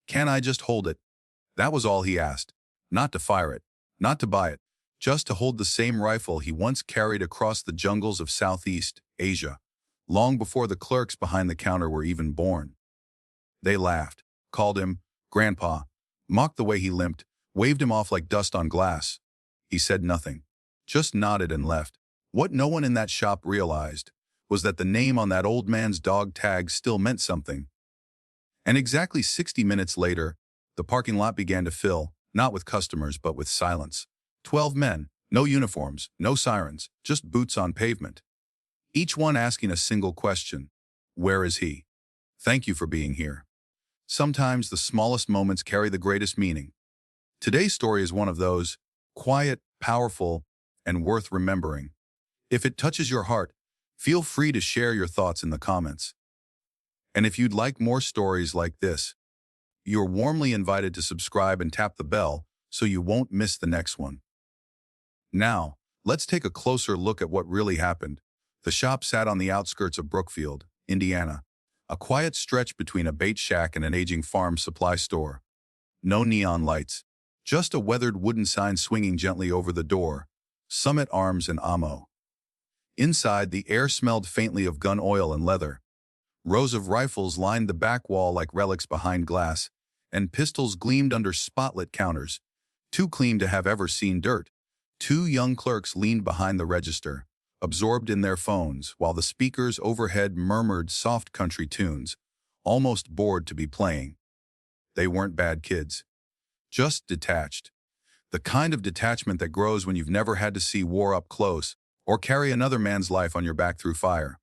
"Can I just hold it?" That was all he asked. Not to fire it, not to buy it, just to hold the same rifle he once carried across the jungles of Southeast Asia, long before the clerks behind the counter were even born. They laughed, called him Grandpa, mocked the way he limped, waved him off like dust on glass. He said nothing, just nodded and left. What no one in that shop realized was that the name on that old man's dog tag still meant something. And exactly 60 minutes later, the parking lot began to fill, not with customers but with silence. 12 men, no uniforms, no sirens, just boots on pavement. Each one asking a single question: where is he? Thank you for being here. Sometimes the smallest moments carry the greatest meaning. Today's story is one of those, quiet, powerful, and worth remembering. If it touches your heart, feel free to share your thoughts in the comments. And if you'd like more stories like this, you're warmly invited to subscribe and tap the bell so you won't miss the next one. Now, let's take a closer look at what really happened. The shop sat on the outskirts of Brookfield, Indiana, a quiet stretch between a bait shack and an aging farm supply store. No neon lights, just a weathered wooden sign swinging gently over the door: Summit Arms and Ammo. Inside, the air smelled faintly of gun oil and leather. Rows of rifles lined the back wall like relics behind glass, and pistols gleamed under spotlit counters, too clean to have ever seen dirt. Two young clerks leaned behind the register, absorbed in their phones, while the speakers overhead murmured soft country tunes, almost bored to be playing. They weren't bad kids, just detached. The kind of detachment that grows when you've never had to see war up close or carry another man's life on your back through fire.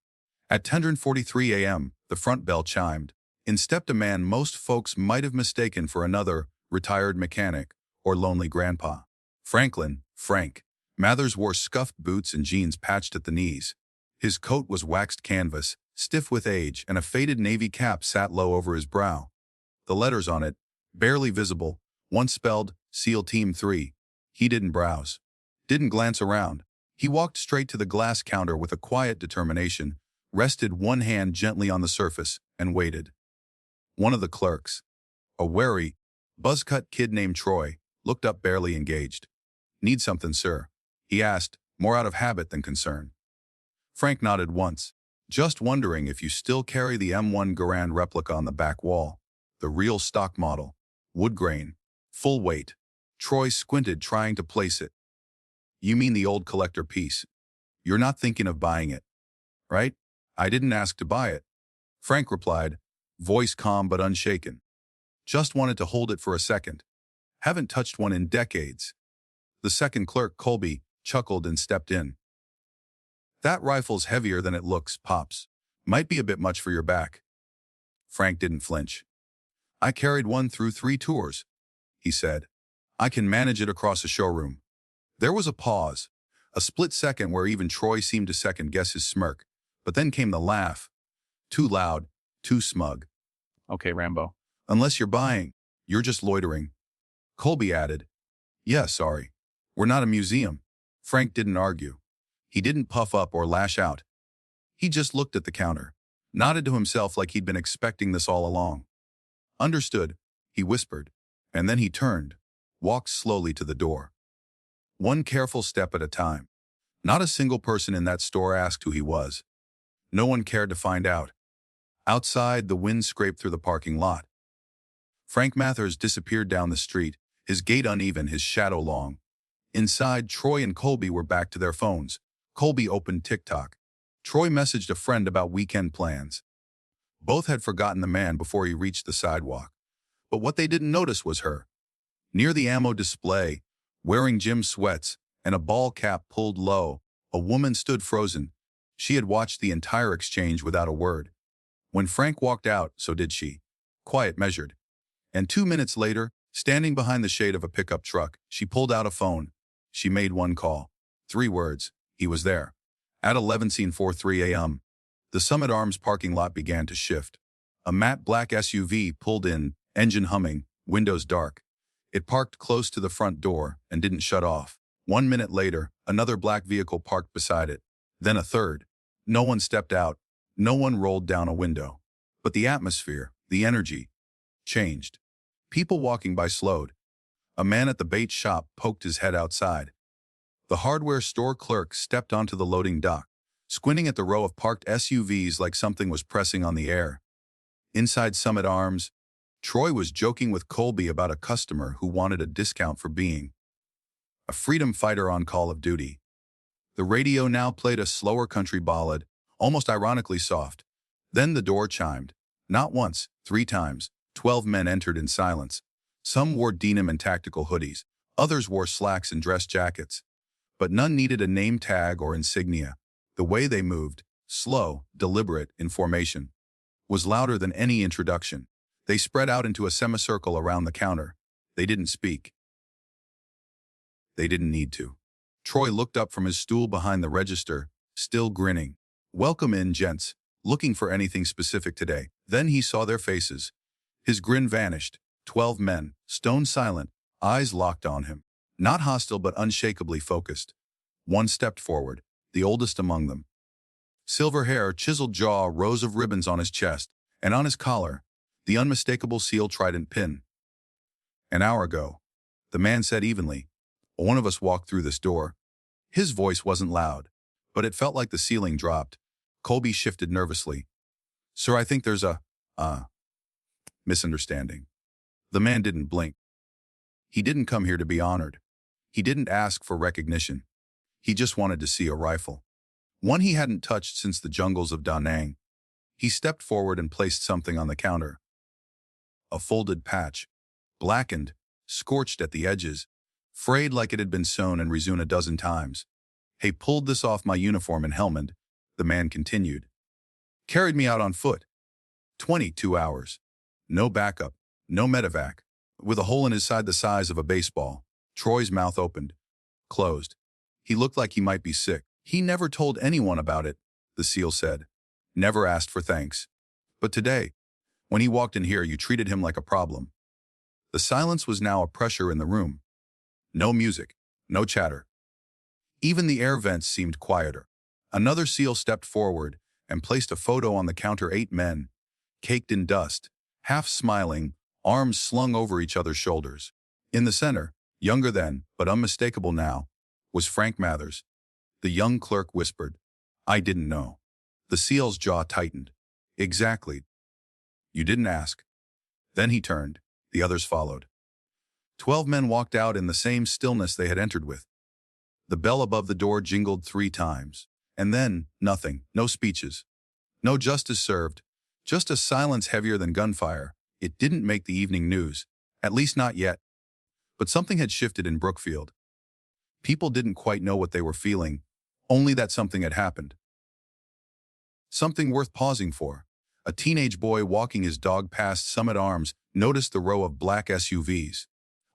At 10:43 a.m., the front bell chimed. In stepped a man most folks might have mistaken for another retired mechanic or lonely grandpa. Frank. Mathers wore scuffed boots and jeans patched at the knees. His coat was waxed canvas, stiff with age, and a faded navy cap sat low over his brow. The letters on it, barely visible, once spelled SEAL Team 3. He didn't browse, didn't glance around. He walked straight to the glass counter with a quiet determination, rested one hand gently on the surface, and waited. One of the clerks, a wary, buzz-cut kid named Troy, looked up barely engaged. "Need something, sir?" he asked, more out of habit than concern. Frank nodded once. "Just wondering if you still carry the M1 Garand replica on the back wall. The real stock model. Wood grain. Full weight." Troy squinted, trying to place it. "You mean the old collector piece? You're not thinking of buying it, right?" "I didn't ask to buy it," Frank replied, voice calm but unshaken. "Just wanted to hold it for a second. Haven't touched one in decades." The second clerk, Colby, chuckled and stepped in. "That rifle's heavier than it looks, Pops. Might be a bit much for your back." Frank didn't flinch. "I carried one through 3 tours," he said. "I can manage it across a showroom." There was a pause, a split second where even Troy seemed to second-guess his smirk, but then came the laugh. Too loud, too smug. "Okay, Rambo. Unless you're buying, you're just loitering." Colby added, "Yeah, sorry. We're not a museum." Frank didn't argue. He didn't puff up or lash out. He just looked at the counter, nodded to himself like he'd been expecting this all along. "Understood," he whispered, and then he turned, walked slowly to the door. One careful step at a time. Not a single person in that store asked who he was. No one cared to find out. Outside, the wind scraped through the parking lot. Frank Mathers disappeared down the street, his gait uneven, his shadow long. Inside, Troy and Colby were back to their phones. Colby opened TikTok. Troy messaged a friend about weekend plans. Both had forgotten the man before he reached the sidewalk. But what they didn't notice was her. Near the ammo display, wearing gym sweats and a ball cap pulled low, a woman stood frozen. She had watched the entire exchange without a word. When Frank walked out, so did she. Quiet, measured. And 2 minutes later, standing behind the shade of a pickup truck, she pulled out a phone. She made one call. 3 words. He was there. At 11:43 a.m., the Summit Arms parking lot began to shift. A matte black SUV pulled in, engine humming, windows dark. It parked close to the front door and didn't shut off. 1 minute later, another black vehicle parked beside it. Then a third. No one stepped out. No one rolled down a window. But the atmosphere, the energy, changed. People walking by slowed. A man at the bait shop poked his head outside. The hardware store clerk stepped onto the loading dock, squinting at the row of parked SUVs like something was pressing on the air. Inside Summit Arms, Troy was joking with Colby about a customer who wanted a discount for being a freedom fighter on Call of Duty. The radio now played a slower country ballad, almost ironically soft. Then the door chimed. Not once, 3 times. 12 men entered in silence. Some wore denim and tactical hoodies. Others wore slacks and dress jackets. But none needed a name tag or insignia. The way they moved, slow, deliberate, in formation, was louder than any introduction. They spread out into a semicircle around the counter. They didn't speak. They didn't need to. Troy looked up from his stool behind the register, still grinning. "Welcome in, gents. Looking for anything specific today?" Then he saw their faces. His grin vanished. 12 men, stone silent, eyes locked on him. Not hostile but unshakably focused. One stepped forward, the oldest among them. Silver hair, chiseled jaw, rows of ribbons on his chest, and on his collar, the unmistakable seal trident pin. "An hour ago," the man said evenly, "one of us walked through this door." His voice wasn't loud, but it felt like the ceiling dropped. Colby shifted nervously. "Sir, I think there's a misunderstanding." The man didn't blink. He didn't come here to be honored. He didn't ask for recognition. He just wanted to see a rifle. One he hadn't touched since the jungles of Da Nang. He stepped forward and placed something on the counter. A folded patch, blackened, scorched at the edges, frayed like it had been sewn and resewn a dozen times. "Hey, pulled this off my uniform in Helmand," the man continued. "Carried me out on foot. 22 hours. No backup, no medevac. With a hole in his side the size of a baseball." Troy's mouth opened, closed. He looked like he might be sick. "He never told anyone about it," the SEAL said. "Never asked for thanks. But today, when he walked in here, you treated him like a problem." The silence was now a pressure in the room. No music, no chatter. Even the air vents seemed quieter. Another SEAL stepped forward and placed a photo on the counter. 8 men, caked in dust, half smiling, arms slung over each other's shoulders. In the center, younger then, but unmistakable now, was Frank Mathers. The young clerk whispered, "I didn't know." The SEAL's jaw tightened. "Exactly. You didn't ask." Then he turned. The others followed. 12 men walked out in the same stillness they had entered with. The bell above the door jingled 3 times. And then, nothing, no speeches. No justice served, just a silence heavier than gunfire. It didn't make the evening news, at least not yet. But something had shifted in Brookfield. People didn't quite know what they were feeling, only that something had happened. Something worth pausing for. A teenage boy walking his dog past Summit Arms noticed the row of black SUVs.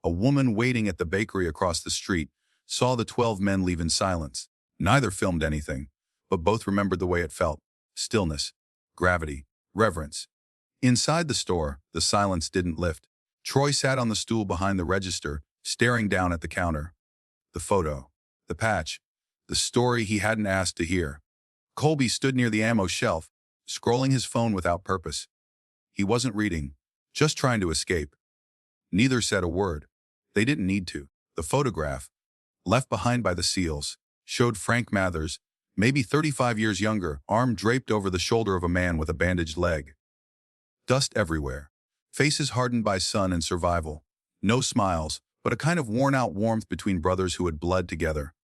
A woman waiting at the bakery across the street saw the 12 men leave in silence. Neither filmed anything, but both remembered the way it felt. Stillness, gravity, reverence. Inside the store, the silence didn't lift. Troy sat on the stool behind the register, staring down at the counter. The photo, the patch, the story he hadn't asked to hear. Colby stood near the ammo shelf, scrolling his phone without purpose. He wasn't reading, just trying to escape. Neither said a word. They didn't need to. The photograph, left behind by the SEALs, showed Frank Mathers, maybe 35 years younger, arm draped over the shoulder of a man with a bandaged leg. Dust everywhere. Faces hardened by sun and survival. No smiles, but a kind of worn-out warmth between brothers who had bled together.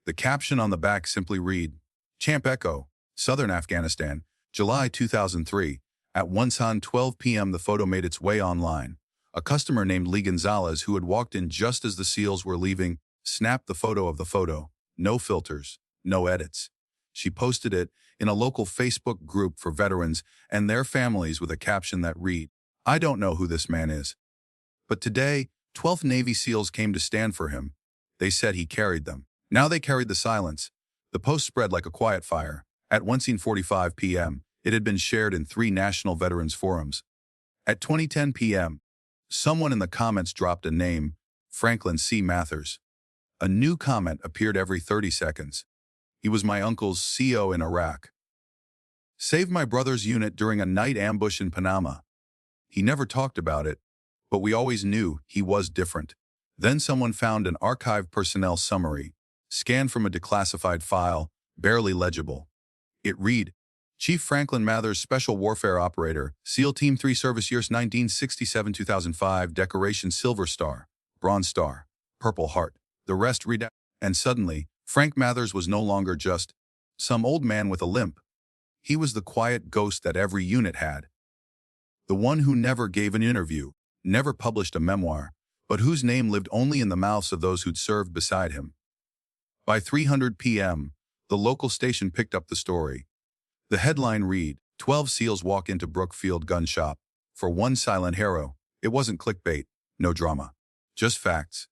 The caption on the back simply read, "Champ Echo, Southern Afghanistan, July 2003. At 1:12 p.m. the photo made its way online. A customer named Lee Gonzalez, who had walked in just as the SEALs were leaving, snapped the photo of the photo. No filters, no edits. She posted it in a local Facebook group for veterans and their families with a caption that read, "I don't know who this man is. But today, 12 Navy SEALs came to stand for him. They said he carried them." Now they carried the silence. The post spread like a quiet fire. At 1:45 p.m., it had been shared in 3 national veterans forums. At 20:10 p.m., someone in the comments dropped a name, Franklin C. Mathers. A new comment appeared every 30 seconds. "He was my uncle's CO in Iraq. Saved my brother's unit during a night ambush in Panama. He never talked about it, but we always knew he was different. Then someone found an archive personnel summary, scanned from a declassified file, barely legible. It read, Chief Franklin Mathers, Special Warfare Operator, SEAL Team 3, Service Years 1967-2005, Decoration Silver Star, Bronze Star, Purple Heart. The rest read out. And suddenly, Frank Mathers was no longer just some old man with a limp. He was the quiet ghost that every unit had. The one who never gave an interview, never published a memoir, but whose name lived only in the mouths of those who'd served beside him. By 3:00 p.m., the local station picked up the story. The headline read, 12 SEALs walk into Brookfield gun shop. For one silent hero, it wasn't clickbait, no drama. Just facts.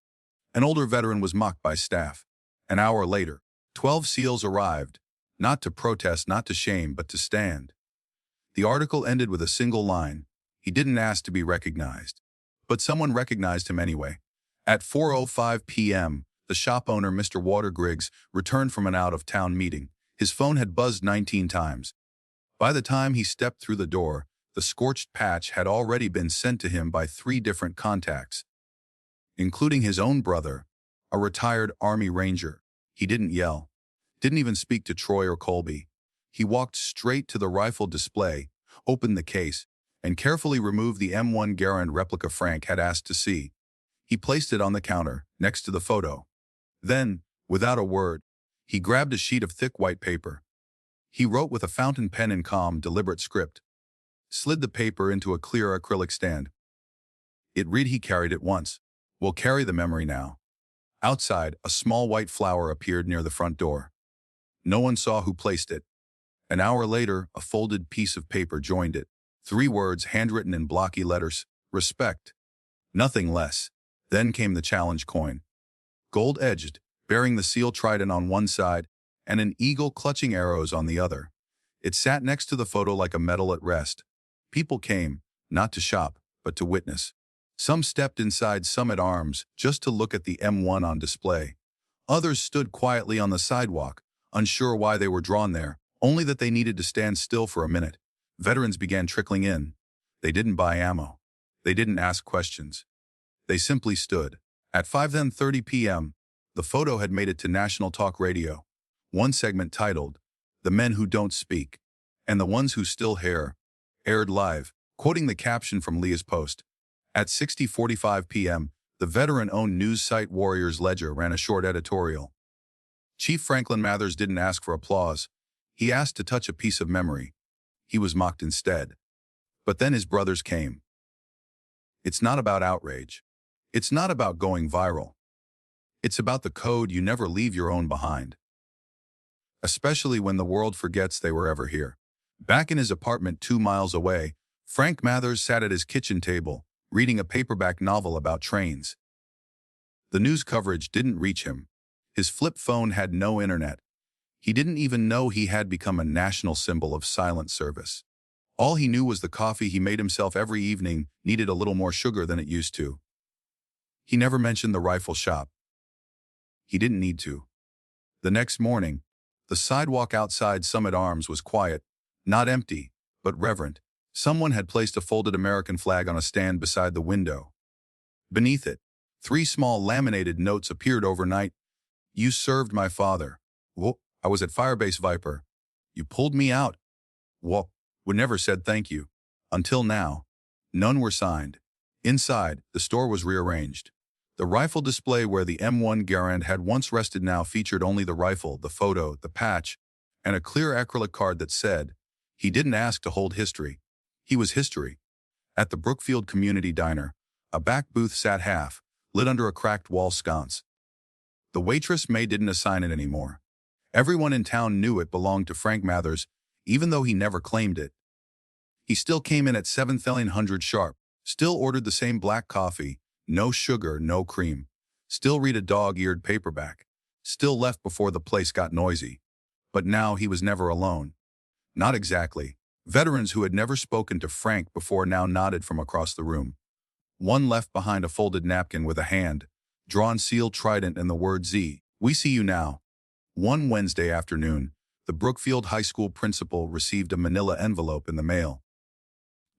An older veteran was mocked by staff. An hour later, 12 SEALs arrived, not to protest, not to shame, but to stand. The article ended with a single line. He didn't ask to be recognized. But someone recognized him anyway. At 4:05 p.m., the shop owner, Mr. Watergriggs, returned from an out-of-town meeting. His phone had buzzed 19 times. By the time he stepped through the door, the scorched patch had already been sent to him by 3 different contacts, including his own brother, a retired Army Ranger. He didn't yell, didn't even speak to Troy or Colby. He walked straight to the rifle display, opened the case, and carefully removed the M1 Garand replica Frank had asked to see. He placed it on the counter, next to the photo. Then, without a word, he grabbed a sheet of thick white paper. He wrote with a fountain pen in calm, deliberate script, slid the paper into a clear acrylic stand. It read he carried it once. We'll carry the memory now. Outside, a small white flower appeared near the front door. No one saw who placed it. An hour later, a folded piece of paper joined it. 3 words handwritten in blocky letters, respect. Nothing less. Then came the challenge coin. Gold-edged, bearing the SEAL trident on one side and an eagle clutching arrows on the other. It sat next to the photo like a medal at rest. People came, not to shop, but to witness. Some stepped inside, some at arms, just to look at the M1 on display. Others stood quietly on the sidewalk, unsure why they were drawn there, only that they needed to stand still for a minute. Veterans began trickling in. They didn't buy ammo. They didn't ask questions. They simply stood. At 5:30 p.m., the photo had made it to national talk radio. One segment titled, The Men Who Don't Speak, and the Ones Who Still Hair, aired live, quoting the caption from Leah's post. At 6:45 p.m., the veteran-owned news site Warriors Ledger ran a short editorial. Chief Franklin Mathers didn't ask for applause. He asked to touch a piece of memory. He was mocked instead. But then his brothers came. It's not about outrage. It's not about going viral. It's about the code you never leave your own behind. Especially when the world forgets they were ever here. Back in his apartment 2 miles away, Frank Mathers sat at his kitchen table, reading a paperback novel about trains. The news coverage didn't reach him. His flip phone had no internet. He didn't even know he had become a national symbol of silent service. All he knew was the coffee he made himself every evening needed a little more sugar than it used to. He never mentioned the rifle shop. He didn't need to. The next morning, the sidewalk outside Summit Arms was quiet, not empty, but reverent. Someone had placed a folded American flag on a stand beside the window. Beneath it, 3 small laminated notes appeared overnight. You served my father. Whoa, I was at Firebase Viper. You pulled me out. Whoa, we never said thank you. Until now. None were signed. Inside, the store was rearranged. The rifle display where the M1 Garand had once rested now featured only the rifle, the photo, the patch, and a clear acrylic card that said, he didn't ask to hold history. He was history. At the Brookfield Community Diner, a back booth sat half, lit under a cracked wall sconce. The waitress maid didn't assign it anymore. Everyone in town knew it belonged to Frank Mathers, even though he never claimed it. He still came in at 7:00 sharp, still ordered the same black coffee, no sugar, no cream, still read a dog-eared paperback, still left before the place got noisy. But now he was never alone. Not exactly. Veterans who had never spoken to Frank before now nodded from across the room. One left behind a folded napkin with a hand-drawn SEAL trident and the word Z. We see you now. One Wednesday afternoon, the Brookfield High School principal received a manila envelope in the mail.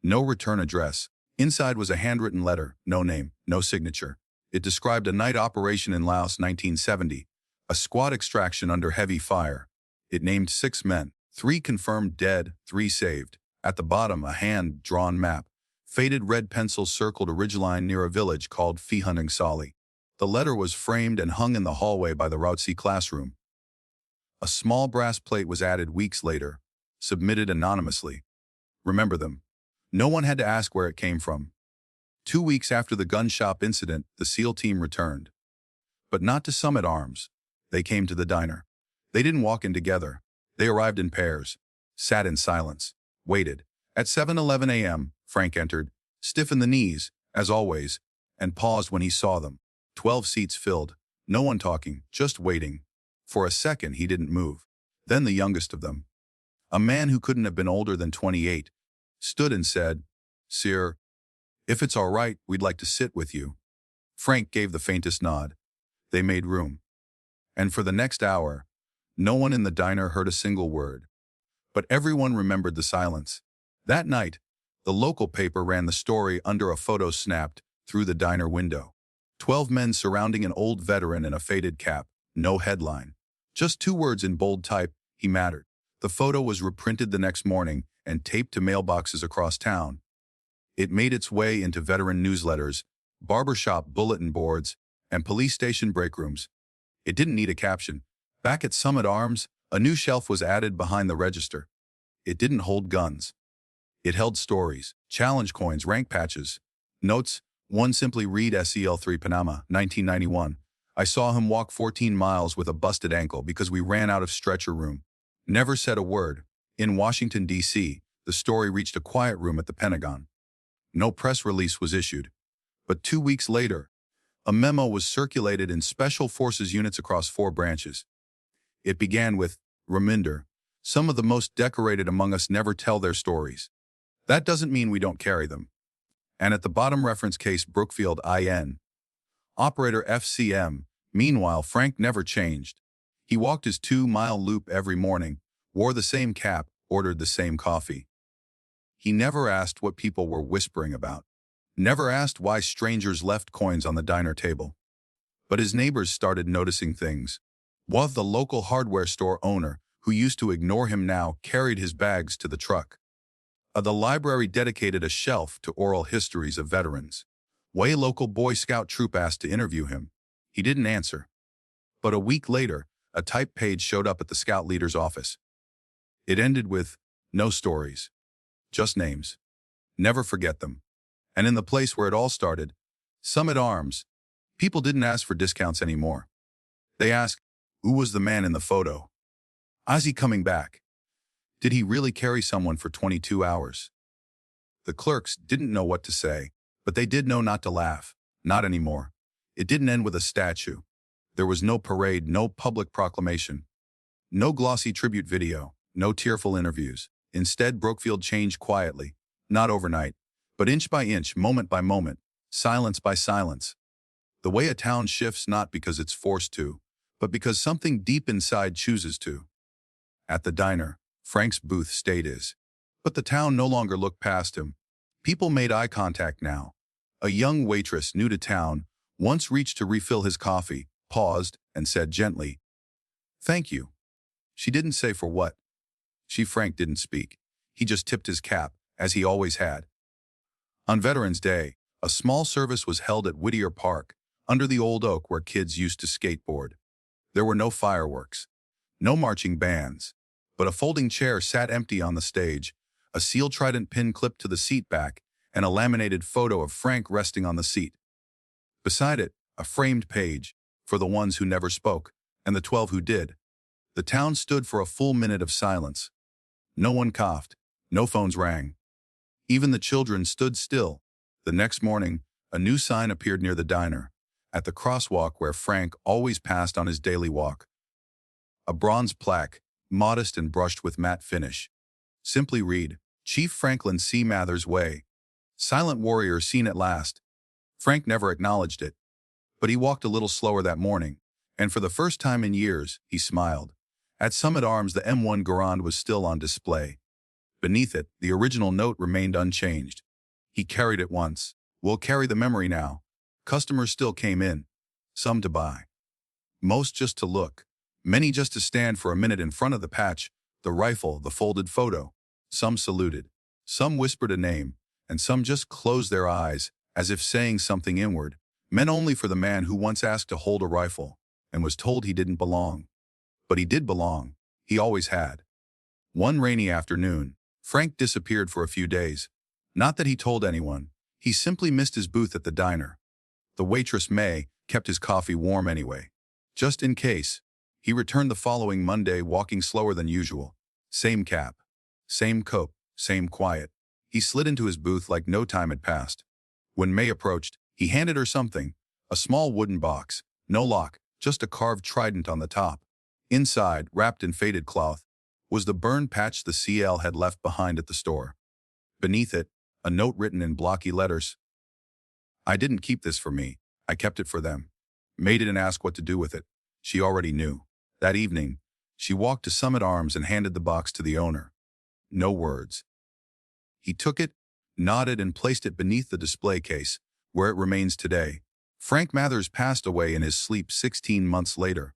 No return address. Inside was a handwritten letter, no name, no signature. It described a night operation in Laos 1970, a squad extraction under heavy fire. It named 6 men, 3 confirmed dead, 3 saved. At the bottom, a hand-drawn map. Faded red pencils circled a ridgeline near a village called Phihuneng Sali. The letter was framed and hung in the hallway by the Routsi classroom. A small brass plate was added weeks later, submitted anonymously. Remember them. No one had to ask where it came from. 2 weeks after the gun shop incident, the SEAL team returned. But not to Summit Arms. They came to the diner. They didn't walk in together. They arrived in pairs, sat in silence, waited. At 7:11 a.m., Frank entered, stiff in the knees, as always, and paused when he saw them. 12 seats filled, no one talking, just waiting. For a second, he didn't move. Then the youngest of them, a man who couldn't have been older than 28, stood and said, "Sir, if it's all right, we'd like to sit with you." Frank gave the faintest nod. They made room. And for the next hour, no one in the diner heard a single word. But everyone remembered the silence. That night, the local paper ran the story under a photo snapped through the diner window. 12 men surrounding an old veteran in a faded cap. No headline. Just 2 words in bold type, "He mattered." The photo was reprinted the next morning and taped to mailboxes across town. It made its way into veteran newsletters, barbershop bulletin boards, and police station break rooms. It didn't need a caption. Back at Summit Arms, a new shelf was added behind the register. It didn't hold guns. It held stories, challenge coins, rank patches. Notes, one simply read SEL3 Panama, 1991. I saw him walk 14 miles with a busted ankle because we ran out of stretcher room. Never said a word. In Washington, D.C., the story reached a quiet room at the Pentagon. No press release was issued. But 2 weeks later, a memo was circulated in Special Forces units across 4 branches. It began with, "Reminder, some of the most decorated among us never tell their stories. That doesn't mean we don't carry them." And at the bottom, reference case Brookfield IN. Operator FCM. Meanwhile, Frank never changed. He walked his 2-mile loop every morning, wore the same cap, ordered the same coffee. He never asked what people were whispering about. Never asked why strangers left coins on the diner table. But his neighbors started noticing things. One, the local hardware store owner, who used to ignore him now, carried his bags to the truck. The library dedicated a shelf to oral histories of veterans. A local Boy Scout troop asked to interview him. He didn't answer. But a week later, a typed page showed up at the scout leader's office. It ended with, "No stories. Just names. Never forget them." And in the place where it all started, Summit Arms, people didn't ask for discounts anymore. They asked, who was the man in the photo? Is he coming back? Did he really carry someone for 22 hours? The clerks didn't know what to say, but they did know not to laugh. Not anymore. It didn't end with a statue. There was no parade, no public proclamation, no glossy tribute video, no tearful interviews. Instead, Brookfield changed quietly, not overnight, but inch by inch, moment by moment, silence by silence. The way a town shifts not because it's forced to, but because something deep inside chooses to. At the diner, Frank's booth stayed his. But the town no longer looked past him. People made eye contact now. A young waitress, new to town, once reached to refill his coffee, paused, and said gently, "Thank you." She didn't say for what. Frank didn't speak. He just tipped his cap, as he always had. On Veterans Day, a small service was held at Whittier Park, under the old oak where kids used to skateboard. There were no fireworks, no marching bands, but a folding chair sat empty on the stage, a seal trident pin clipped to the seat back, and a laminated photo of Frank resting on the seat. Beside it, a framed page, for the ones who never spoke, and the 12 who did. The town stood for a full minute of silence. No one coughed, no phones rang. Even the children stood still. The next morning, a new sign appeared near the diner, at the crosswalk where Frank always passed on his daily walk. A bronze plaque, modest and brushed with matte finish. Simply read, Chief Franklin C. Mathers Way. Silent warrior seen at last. Frank never acknowledged it. But he walked a little slower that morning, and for the first time in years, he smiled. At Summit Arms, the M1 Garand was still on display. Beneath it, the original note remained unchanged. He carried it once. We'll carry the memory now. Customers still came in. Some to buy. Most just to look. Many just to stand for a minute in front of the patch, the rifle, the folded photo. Some saluted. Some whispered a name, and some just closed their eyes, as if saying something inward, meant only for the man who once asked to hold a rifle, and was told he didn't belong. But he did belong. He always had. One rainy afternoon, Frank disappeared for a few days. Not that he told anyone. He simply missed his booth at the diner. The waitress, May, kept his coffee warm anyway. Just in case. He returned the following Monday, walking slower than usual. Same cap. Same coat. Same quiet. He slid into his booth like no time had passed. When May approached, he handed her something. A small wooden box. No lock, just a carved trident on the top. Inside, wrapped in faded cloth, was the burn patch the CL had left behind at the store. Beneath it, a note written in blocky letters. I didn't keep this for me. I kept it for them. May didn't ask what to do with it. She already knew. That evening, she walked to Summit Arms and handed the box to the owner. No words. He took it, nodded, and placed it beneath the display case, where it remains today. Frank Mathers passed away in his sleep 16 months later.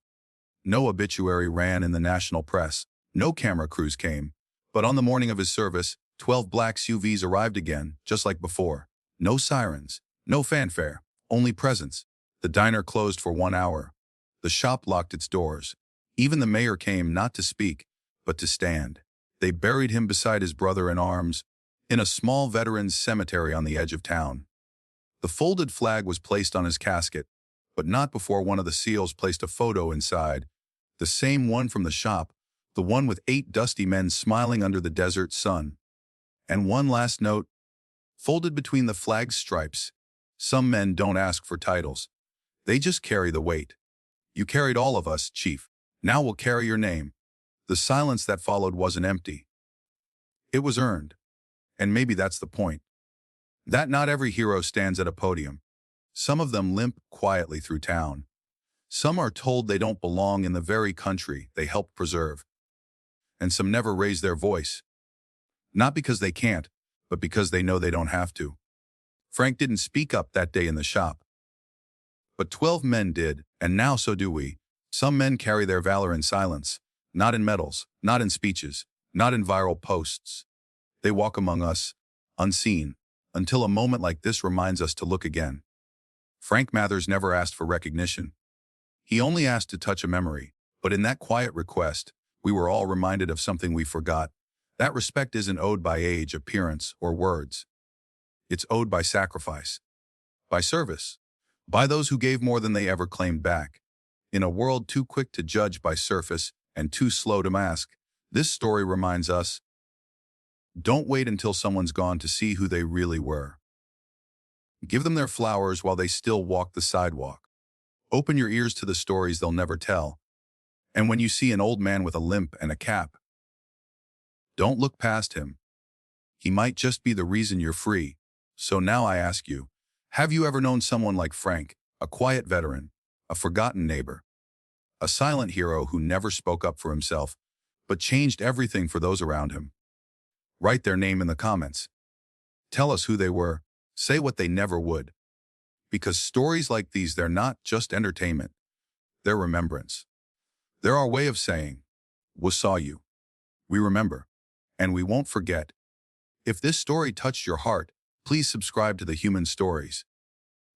No obituary ran in the national press. No camera crews came. But on the morning of his service, 12 black SUVs arrived again, just like before. No sirens, no fanfare, only presence. The diner closed for 1 hour. The shop locked its doors. Even the mayor came not to speak, but to stand. They buried him beside his brother in arms, in a small veterans' cemetery on the edge of town. The folded flag was placed on his casket, but not before one of the seals placed a photo inside, the same one from the shop, the one with 8 dusty men smiling under the desert sun. And one last note, folded between the flag's stripes. Some men don't ask for titles. They just carry the weight. You carried all of us, Chief. Now we'll carry your name. The silence that followed wasn't empty. It was earned. And maybe that's the point. That not every hero stands at a podium. Some of them limp quietly through town. Some are told they don't belong in the very country they helped preserve. And some never raise their voice. Not because they can't, but because they know they don't have to. Frank didn't speak up that day in the shop. But 12 men did, and now so do we. Some men carry their valor in silence, not in medals, not in speeches, not in viral posts. They walk among us, unseen, until a moment like this reminds us to look again. Frank Mathers never asked for recognition. He only asked to touch a memory, but in that quiet request, we were all reminded of something we forgot. That respect isn't owed by age, appearance, or words. It's owed by sacrifice, by service, by those who gave more than they ever claimed back. In a world too quick to judge by surface and too slow to mask, this story reminds us, don't wait until someone's gone to see who they really were. Give them their flowers while they still walk the sidewalk. Open your ears to the stories they'll never tell. And when you see an old man with a limp and a cap, don't look past him. He might just be the reason you're free. So now I ask you, have you ever known someone like Frank, a quiet veteran, a forgotten neighbor, a silent hero who never spoke up for himself, but changed everything for those around him? Write their name in the comments. Tell us who they were. Say what they never would. Because stories like these, they're not just entertainment. They're remembrance. They're our way of saying, we saw you. We remember. And we won't forget. If this story touched your heart, please subscribe to the Human Stories.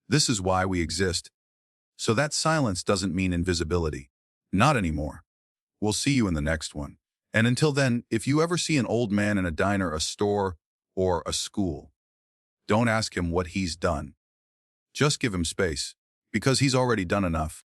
This is why we exist. So that silence doesn't mean invisibility. Not anymore. We'll see you in the next one. And until then, if you ever see an old man in a diner, a store, or a school, don't ask him what he's done. Just give him space, because he's already done enough.